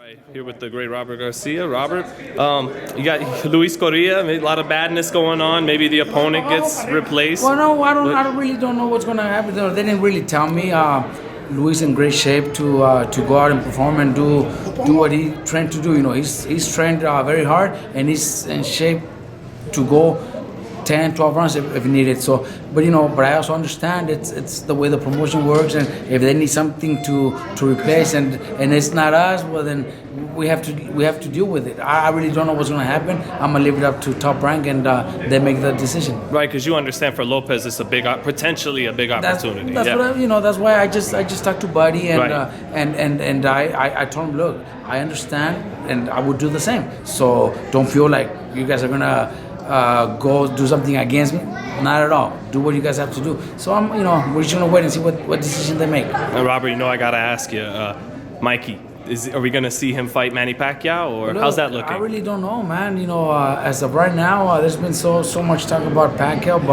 Right, here with the great Robert Garcia. Robert, you got Luis Correa, a lot of badness going on. Maybe the opponent gets replaced. Well, no, I really don't know what's going to happen. They didn't really tell me. Luis in great shape to go out and perform and do what he trained to do. You know, he's trained very hard and he's in shape to go 10, 12 rounds if needed. So, but I also understand it's the way the promotion works, and if they need something to replace and it's not us, well then we have to deal with it. I really don't know what's going to happen. I'm gonna leave it up to Top Rank and they make the decision. Right, because you understand for Lopez it's potentially a big opportunity. That's why I just talked to Buddy and right. I told him, look, I understand and I would do the same. So don't feel like you guys are gonna go do something against me. Not at all. Do what you guys have to do. So we're just gonna wait and see what decision they make. Robert, I gotta ask you, Mikey, are we gonna see him fight Manny Pacquiao, or Look, how's that looking? I really don't know, man. As of right now, there's been so much talk about Pacquiao,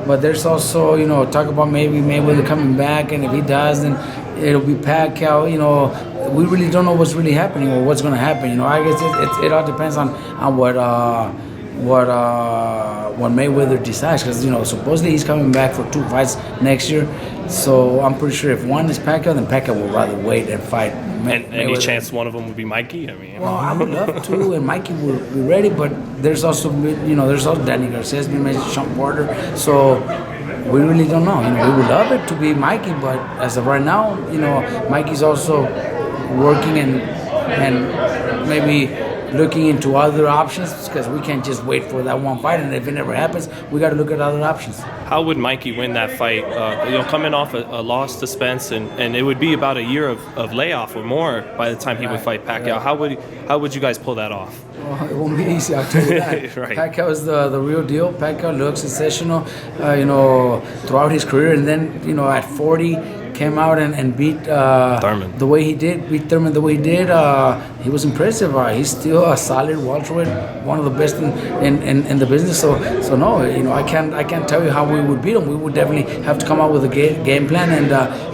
but there's also talk about maybe Mayweather coming back, and if he does, then it'll be Pacquiao. We really don't know what's really happening or what's gonna happen. I guess it all depends on what Mayweather decides, because supposedly he's coming back for 2 fights next year. So I'm pretty sure if one is Pacquiao, then Pacquiao will rather wait and fight. Any chance one of them would be Mikey? Well, I would love to, and Mikey will be ready. But there's also Danny Garcia's been mentioned, Sean Porter. So we really don't know. We would love it to be Mikey, but as of right now, Mikey's also working and maybe looking into other options, because we can't just wait for that one fight, and if it never happens, we got to look at other options. How would Mikey win that fight? Coming off a loss to Spence, and it would be about a year of layoff or more by the time he would fight Pacquiao. Right. How would you guys pull that off? Well, it won't be easy, I'll tell you that. Right. Pacquiao is the real deal. Pacquiao looks sensational, throughout his career, and then at 40. Came out and beat Thurman the way he did. Beat Thurman the way he did. He was impressive. He's still a solid welterweight, one of the best in the business. So no, I can't tell you how we would beat him. We would definitely have to come out with a game plan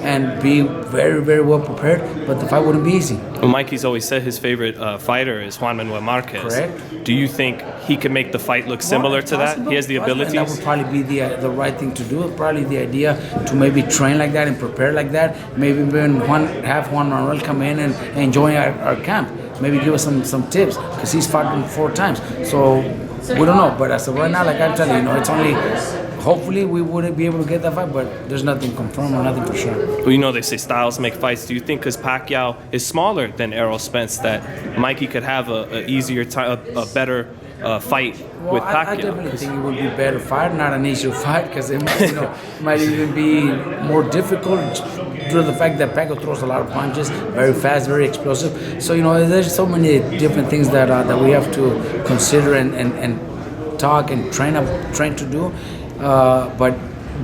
and be very, very well prepared. But the fight wouldn't be easy. Well, Mikey's always said his favorite fighter is Juan Manuel Marquez. Correct. Do you think he can make the fight look similar to that? He has the abilities. That would probably be the right thing to do. Probably the idea to maybe train like that and prepare like that. Maybe even have Juan Manuel come in and join our camp. Maybe give us some tips, because he's fought him 4 times. So we don't know. But as of right now, like I tell you, it's only. Hopefully we wouldn't be able to get that fight, but there's nothing confirmed or nothing for sure. Well, they say styles make fights. Do you think because Pacquiao is smaller than Errol Spence that Mikey could have a easier time, a better fight with Pacquiao? I definitely think it would be a better fight, not an easier fight, because it might even be more difficult due to the fact that Pacquiao throws a lot of punches, very fast, very explosive. So there's so many different things that we have to consider and talk and train to do. But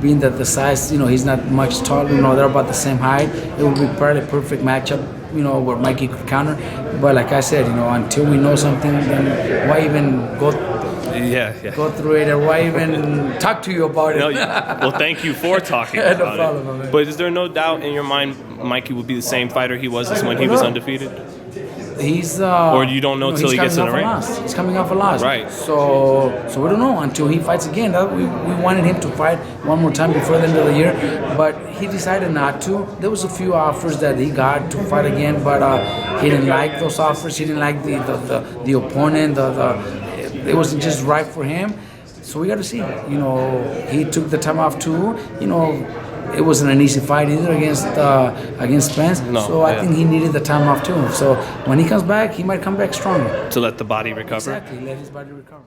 being that the size, he's not much taller, they're about the same height, it would be probably a perfect matchup, where Mikey could counter. But like I said, until we know something, then why even go through it, or why even talk to you about it? Well, thank you for talking about no problem, it. But is there no doubt in your mind Mikey would be the same fighter he was as when he was undefeated? He's or you don't know till he gets in the ring. He's coming off a loss, right? So we don't know until he fights again. We wanted him to fight one more time before the end of the year, but he decided not to. There was a few offers that he got to fight again, but he didn't like those offers. He didn't like the opponent. It wasn't just right for him. So we got to see. He took the time off too. It wasn't an easy fight either against Spence. No, so I think he needed the time off too. So when he comes back, he might come back stronger. To let the body recover. Exactly, let his body recover.